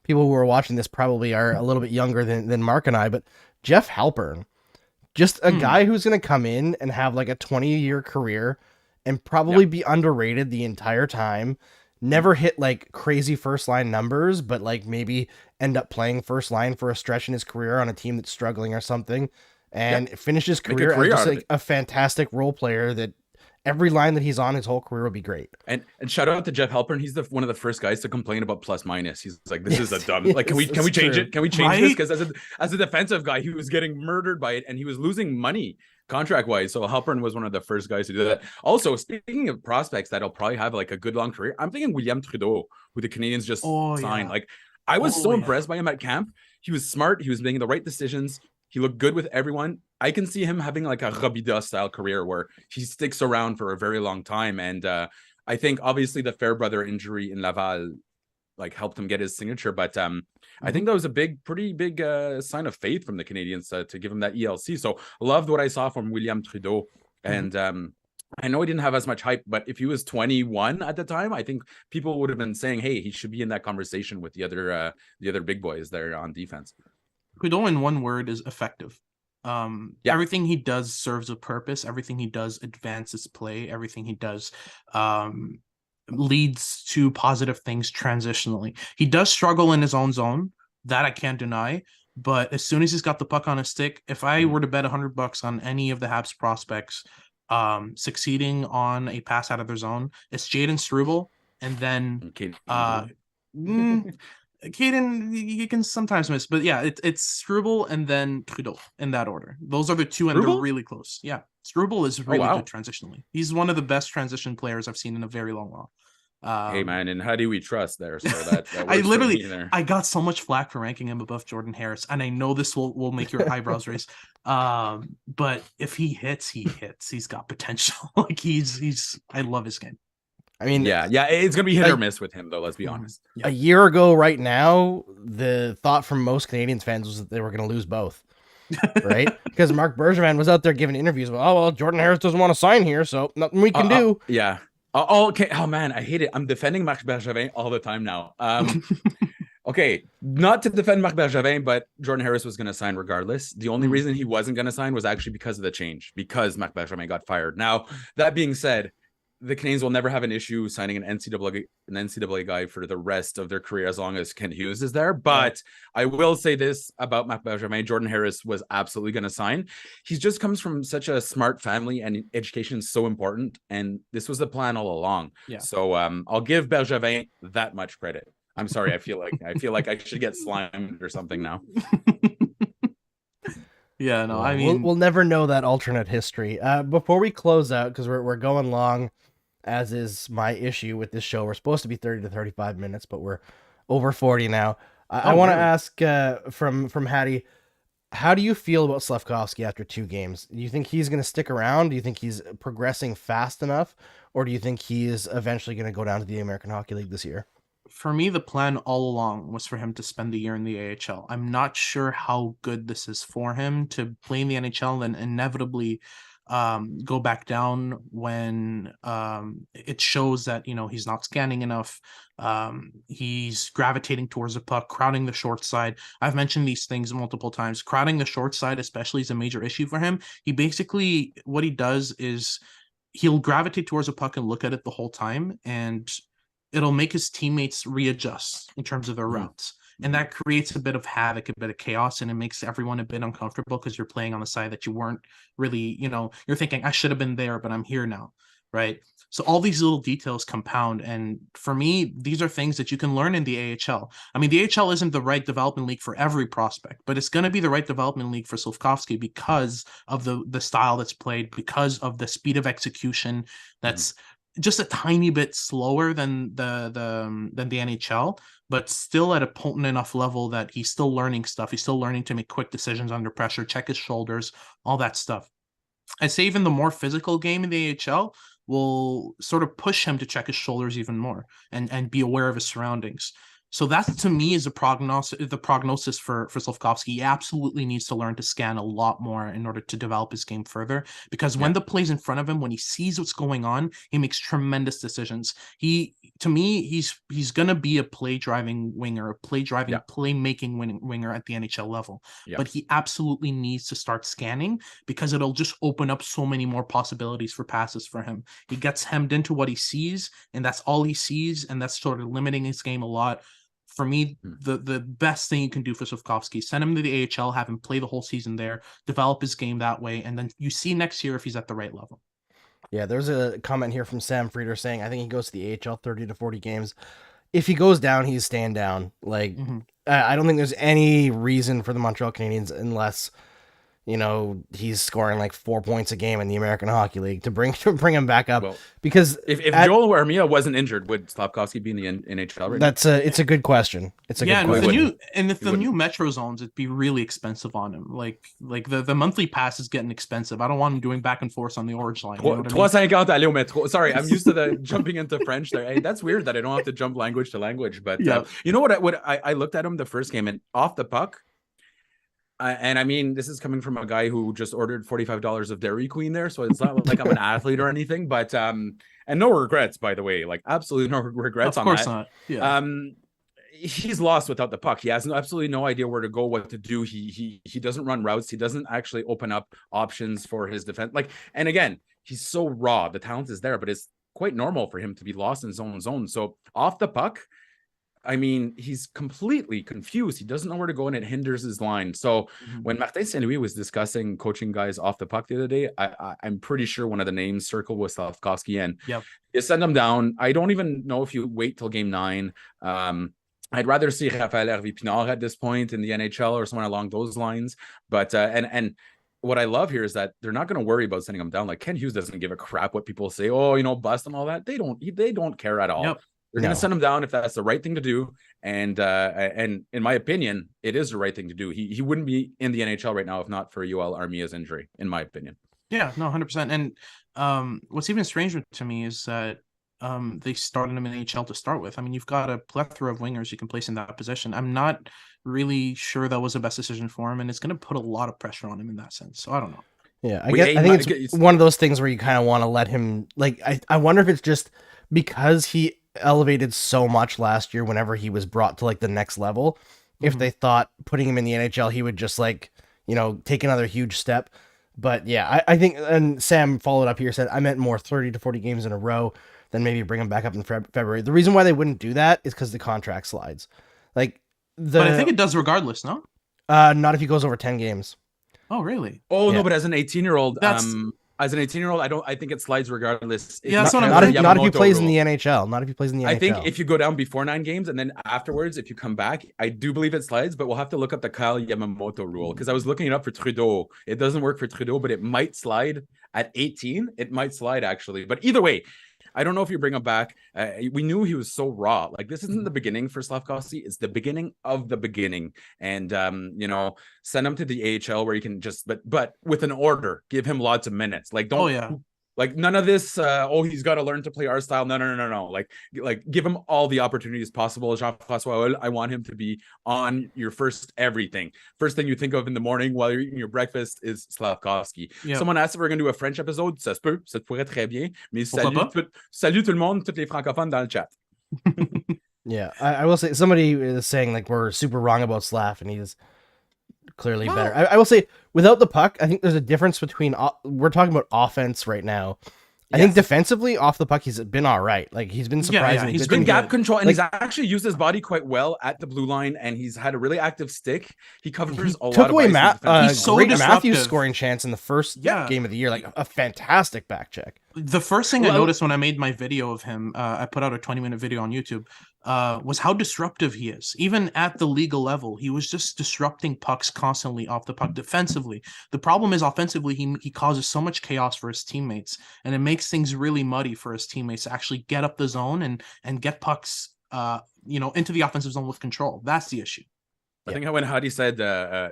people who are watching this, probably are a little bit younger than Mark and I, but Jeff Halpern, just a guy who's going to come in and have like a 20-year career and probably be underrated the entire time. Never hit like crazy first line numbers, but like maybe end up playing first line for a stretch in his career on a team that's struggling or something, and finish his career as just like a fantastic role player that every line that he's on his whole career will be great. And shout out to Jeff Halpern. He's one of the first guys to complain about plus minus. He's like, this is a dumb, like, can we change it? Can we change this? Because as a defensive guy, he was getting murdered by it, and he was losing money contract wise. So Halpern was one of the first guys to do that. Also, speaking of prospects that'll probably have like a good long career, I'm thinking William Trudeau, who the Canadiens just signed. Like, I was so impressed by him at camp. He was smart. He was making the right decisions. He looked good with everyone. I can see him having like a Robida style career where he sticks around for a very long time. And I think obviously the Fairbrother injury in Laval like helped him get his signature, but I think that was a pretty big sign of faith from the Canadiens to give him that ELC. So loved what I saw from William Trudeau, and I know he didn't have as much hype, but if he was 21 at the time, I think people would have been saying, "Hey, he should be in that conversation with the other big boys there on defense." Trudeau, in one word, is effective. Everything he does serves a purpose. Everything he does advances play. Everything he does leads to positive things transitionally. He does struggle in his own zone, that I can't deny, but as soon as he's got the puck on his stick, if I were to bet $100 on any of the Habs prospects succeeding on a pass out of their zone, it's Jaden Struble, and then Caden, you can sometimes miss, but yeah, it's Struble and then Trudeau in that order. Those are the two, and they're Struble? really close. Yeah, Struble is Oh really wow. good transitionally. He's one of the best transition players I've seen in a very long while. Hey man, and how do we trust there? So that I works for literally me there. I got so much flack for ranking him above Jordan Harris, and I know this will make your eyebrows raise. But if he hits, he hits. He's got potential. Like he's I love his game. I mean, Yeah, it's gonna be hit or like- miss with him though. Let's be Mhm. honest. Yeah. a year ago right now, the thought from most Canadians fans was that they were going to lose both, right? Because Marc Bergevin was out there giving interviews. Well, Jordan Harris doesn't want to sign here, so nothing we can do. Yeah. Oh, okay. Oh man, I hate it. I'm defending Marc Bergevin all the time now. Okay, not to defend Marc Bergevin, but Jordan Harris was going to sign regardless. The only reason he wasn't going to sign was actually because of the change, because Marc Bergevin got fired. Now, that being said, the Canadiens will never have an issue signing an NCAA guy for the rest of their career as long as Kent Hughes is there. But I will say this about Marc Bergevin: Jordan Harris was absolutely going to sign. He just comes from such a smart family, and education is so important. And this was the plan all along. Yeah. So I'll give Bergevin that much credit. I'm sorry. I feel like I should get slimed or something now. Yeah, no, I mean, we'll never know that alternate history. Before we close out, because we're going long, as is my issue with this show. We're supposed to be 30 to 35 minutes, but we're over 40 now. I want to ask from Hadi, how do you feel about Slafkovsky after 2 games? Do you think he's going to stick around? Do you think he's progressing fast enough? Or do you think he is eventually going to go down to the American Hockey League this year? for me, the plan all along was for him to spend the year in the AHL. I'm not sure how good this is for him to play in the NHL and inevitably go back down when it shows that, you know, he's not scanning enough. He's gravitating towards the puck, crowding the short side. I've mentioned these things multiple times. Crowding the short side especially is a major issue for him. He basically, what he does is he'll gravitate towards a puck and look at it the whole time, and it'll make his teammates readjust in terms of their routes. And that creates a bit of havoc, a bit of chaos, and it makes everyone a bit uncomfortable because you're playing on the side that you weren't really, you know, you're thinking, I should have been there, but I'm here now, right? So all these little details compound. And for me, these are things that you can learn in the AHL. I mean, the AHL isn't the right development league for every prospect, but it's going to be the right development league for Slafkovsky because of the style that's played, because of the speed of execution that's just a tiny bit slower than the NHL, but still at a potent enough level that he's still learning stuff. He's still learning to make quick decisions under pressure, check his shoulders, all that stuff. I'd say even the more physical game in the AHL will sort of push him to check his shoulders even more and be aware of his surroundings. So that to me is the prognosis for Slafkovsky. He absolutely needs to learn to scan a lot more in order to develop his game further, because when the play's in front of him, when he sees what's going on, he makes tremendous decisions. To me, he's gonna be a play driving winger, a play driving, playmaking winger at the NHL level. But he absolutely needs to start scanning, because it'll just open up so many more possibilities for passes for him. He gets hemmed into what he sees, and that's all he sees, and that's sort of limiting his game a lot. For me, the best thing you can do for Slafkovsky, send him to the AHL, have him play the whole season there, develop his game that way, and then you see next year if he's at the right level. Yeah, there's a comment here from Sam Frieder saying, I think he goes to the AHL 30 to 40 games. If he goes down, he's staying down. Like, I don't think there's any reason for the Montreal Canadiens, unless, you know, he's scoring like 4 points a game in the American Hockey League, to bring him back up. Well, because if Joel Armia wasn't injured, would Slafkovsky be in the NHL right now? It's a good question. It's a good question. If the new Metro zones, it'd be really expensive on him. Like the monthly pass is getting expensive. I don't want him doing back and forth on the orange line. You know $3.50 aller au métro. Sorry, I'm used to the jumping into French there. Hey, that's weird that I don't have to jump language to language. But you know what? I looked at him the first game, and off the puck. And I mean, this is coming from a guy who just ordered $45 of Dairy Queen there, so it's not like I'm an athlete or anything, but and no regrets, by the way, like absolutely no regrets on that. Of course not. Yeah. He's lost without the puck. He has absolutely no idea where to go, what to do. He doesn't run routes. He doesn't actually open up options for his defense. Like, and again, he's so raw. The talent is there, but it's quite normal for him to be lost in zone. So off the puck, I mean, he's completely confused. He doesn't know where to go, and it hinders his line. So when Martin St. Louis was discussing coaching guys off the puck the other day, I'm pretty sure one of the names circled was Slafkovsky, and you send him down. I don't even know if you wait till game 9. I'd rather see Raphaël Harvey-Pinard at this point in the NHL or someone along those lines. But and what I love here is that they're not going to worry about sending him down. Like Ken Hughes doesn't give a crap what people say. Oh, bust and all that. They don't care at all. Yep. They're going to send him down if that's the right thing to do. And in my opinion, it is the right thing to do. He wouldn't be in the NHL right now if not for Yoel Armia's injury, in my opinion. Yeah, no, 100%. And what's even stranger to me is that they started him in the NHL to start with. I mean, you've got a plethora of wingers you can place in that position. I'm not really sure that was the best decision for him, and it's going to put a lot of pressure on him in that sense. So I don't know. Yeah, I think it's one of those things where you kind of want to let him, like, I wonder if it's just because he elevated so much last year whenever he was brought to like the next level. If they thought putting him in the NHL, he would just like, take another huge step. But yeah, I think, and Sam followed up here, said, I meant more 30 to 40 games in a row than maybe bring him back up in February. The reason why they wouldn't do that is because the contract slides. But I think it does regardless, no? Not if he goes over 10 games. Oh, really? Oh, yeah. No, but as an 18-year-old, I think it slides regardless. Yeah, that's what I'm saying. Not if he plays in the NHL. Not if he plays in the NHL. I think if you go down before 9 games and then afterwards, if you come back, I do believe it slides, but we'll have to look up the Kyle Yamamoto rule because I was looking it up for Trudeau. It doesn't work for Trudeau, but it might slide at 18. It might slide actually. But either way, I don't know if you bring him back. We knew he was so raw. Like this isn't the beginning for Slafkovsky. It's the beginning of the beginning. And send him to the AHL where you can just, but with an order, give him lots of minutes. Like like none of this. He's got to learn to play our style. No. Like give him all the opportunities possible. Jean-François, I want him to be on your first everything. First thing you think of in the morning while you're eating your breakfast is Slafkovsky. Yep. Someone asked if we're going to do a French episode. Ça se peut, ça pourrait très bien. Mais salut tout le monde, tous les francophones dans le chat. Yeah, I will say somebody is saying like we're super wrong about Slav, and he's clearly better. I will say without the puck, I think there's a difference between we're talking about offense right now. I think defensively off the puck, he's been all right. Like he's been surprising. He's been gap control, and he's actually used his body quite well at the blue line, and he's had a really active stick. He covers a lot of took away he's so great disruptive. Matthews scoring chance in the first game of the year, like a fantastic back check. The first thing I noticed when I made my video of him, I put out a 20-minute video on YouTube, was how disruptive he is. Even at the legal level, he was just disrupting pucks constantly off the puck defensively. The problem is offensively, he causes so much chaos for his teammates, and it makes things really muddy for his teammates to actually get up the zone and get pucks into the offensive zone with control. That's the issue. I think when Hadi said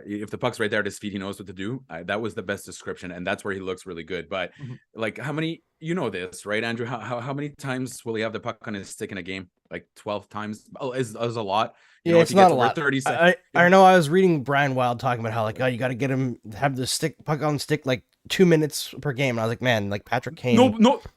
if the puck's right there at his feet, he knows what to do. That was the best description, and that's where he looks really good. But like, how many? You know this, right, Andrew? How many times will he have the puck on his stick in a game? Like 12 times is a lot. It's not a lot. 30 seconds. I know. I was reading Brian Wild talking about how you got to get him have the puck on stick like 2 minutes per game. And I was like, man, like Patrick Kane.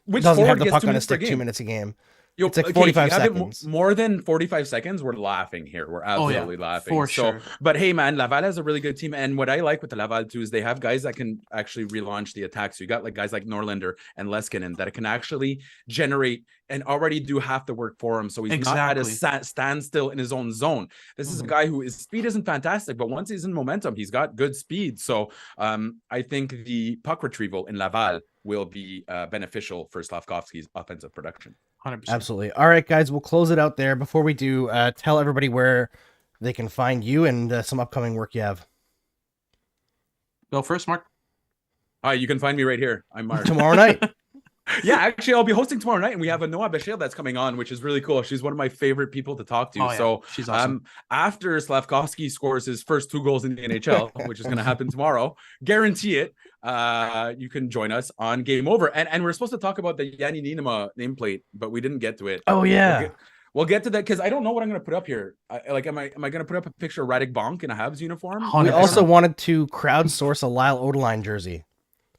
Which doesn't have the puck on his stick 2 minutes a game. It's like 45 seconds. More than 45 seconds, we're laughing here. We're absolutely laughing. For sure. But hey, man, Laval has a really good team. And what I like with the Laval, too, is they have guys that can actually relaunch the attack. So you got like guys like Norlander and Leskinen that can actually generate and already do half the work for him. So he's not at a standstill in his own zone. This is a guy who his speed isn't fantastic, but once he's in momentum, he's got good speed. So I think the puck retrieval in Laval will be beneficial for Slafkovsky's offensive production. 100%. Absolutely. All right, guys, we'll close it out there. Before we do, tell everybody where they can find you and some upcoming work you have. Go first, Mark. Hi, you can find me right here. I'm Mark. Tomorrow night. Yeah, actually, I'll be hosting tomorrow night, and we have a Noah Bashir that's coming on, which is really cool. She's one of my favorite people to talk to. So she's awesome. After Slafkovsky scores his first 2 goals in the NHL, which is going to happen tomorrow, guarantee it, you can join us on Game Over. And we're supposed to talk about the Yanni Nienema nameplate, but we didn't get to it. Oh, yeah. We'll get to that because I don't know what I'm going to put up here. Am I going to put up a picture of Radek Bonk in a Habs uniform? 100%. We also wanted to crowdsource a Lyle Odeline jersey.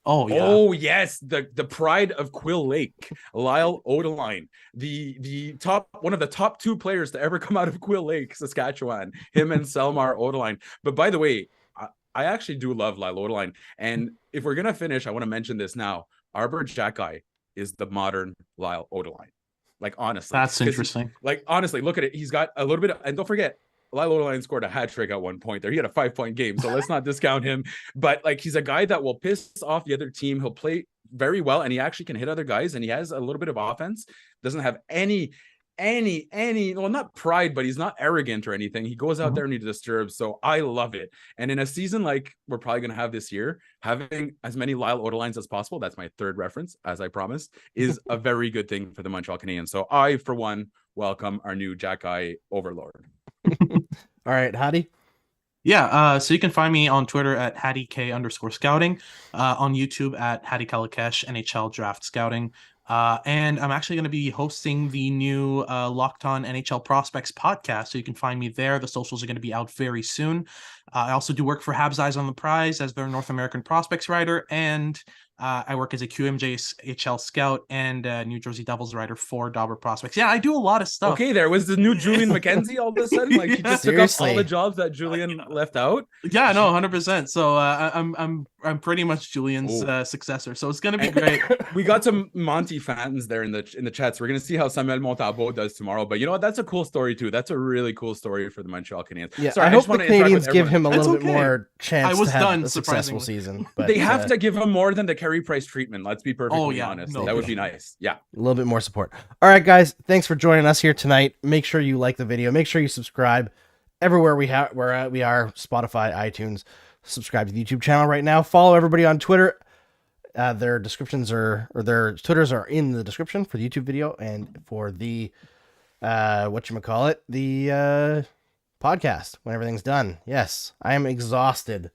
Oh, yeah. Oh, yes. The pride of Quill Lake, Lyle Odeline, the one of the top 2 players to ever come out of Quill Lake, Saskatchewan, him and Selmar Odeline. But by the way, I actually do love Lyle Odeline. And if we're going to finish, I want to mention this now. Arbor Jacki is the modern Lyle Odeline. Like, honestly. That's interesting. Like, honestly, look at it. He's got a little bit of, and don't forget, Lyle Odeline scored a hat trick at one point there. He had a 5-point game, so let's not discount him. But like, he's a guy that will piss off the other team. He'll play very well, and he actually can hit other guys, and he has a little bit of offense. Doesn't have any well, not pride, but he's not arrogant or anything. He goes out there and he disturbs. So I love it. And in a season like we're probably going to have this year, having as many Lyle Oderlines as possible, that's my third reference, as I promised, is a very good thing for the Montreal Canadiens. So I, for one, welcome our new Jack Eye overlord. All right, Hadi. Yeah, so you can find me on Twitter at HadiK_scouting, on YouTube at Hadi Kalakeche NHL Draft Scouting. And I'm actually going to be hosting the new Locked On NHL Prospects podcast, so you can find me there. The socials are going to be out very soon. I also do work for Habs Eyes on the Prize as their North American prospects writer, and I work as a QMJHL scout and New Jersey Devils writer for Dauber Prospects. Yeah, I do a lot of stuff. Okay, there was the new Julian McKenzie all of a sudden. Like he just took up all the jobs that Julian left out. Yeah, no, 100%. So I'm pretty much Julian's successor. So it's gonna be great. We got some Monty fans there in the chats. We're gonna see how Samuel Montalvo does tomorrow. But you know what? That's a cool story too. That's a really cool story for the Montreal Canadiens. Yeah, sorry, I hope the Canadiens give him a little bit okay. more chance to have done, a successful season. But they have to give him more than the Carey Price treatment. Let's be perfectly honest. No, that would be nice. Yeah, a little bit more support. All right, guys, thanks for joining us here tonight. Make sure you like the video. Make sure you subscribe everywhere we are. Spotify, iTunes. Subscribe to the YouTube channel right now. Follow everybody on Twitter. Their descriptions or their Twitters are in the description for the YouTube video and for the the podcast when everything's done. Yes, I am exhausted.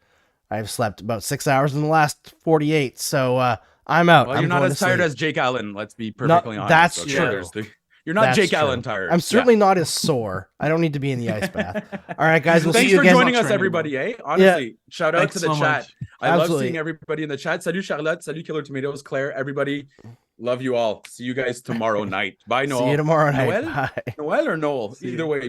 I've slept about 6 hours in the last 48, so I'm out. Well, I'm you're not as tired sleep. as Jake Allen. Let's be perfectly honest. That's okay? true. You're not That's Jake true. Allen tired. I'm certainly not as sore. I don't need to be in the ice bath. All right, guys. We'll Thanks see you for again. joining us, everybody. Honestly, shout out Thanks to the so chat. much. I Absolutely. love seeing everybody in the chat. Salut Charlotte. Salut Killer Tomatoes. Claire. Everybody. Love you all. See you guys tomorrow night. Bye, Noel. See you tomorrow night. Noel? Bye. Noel or Noel? Either way.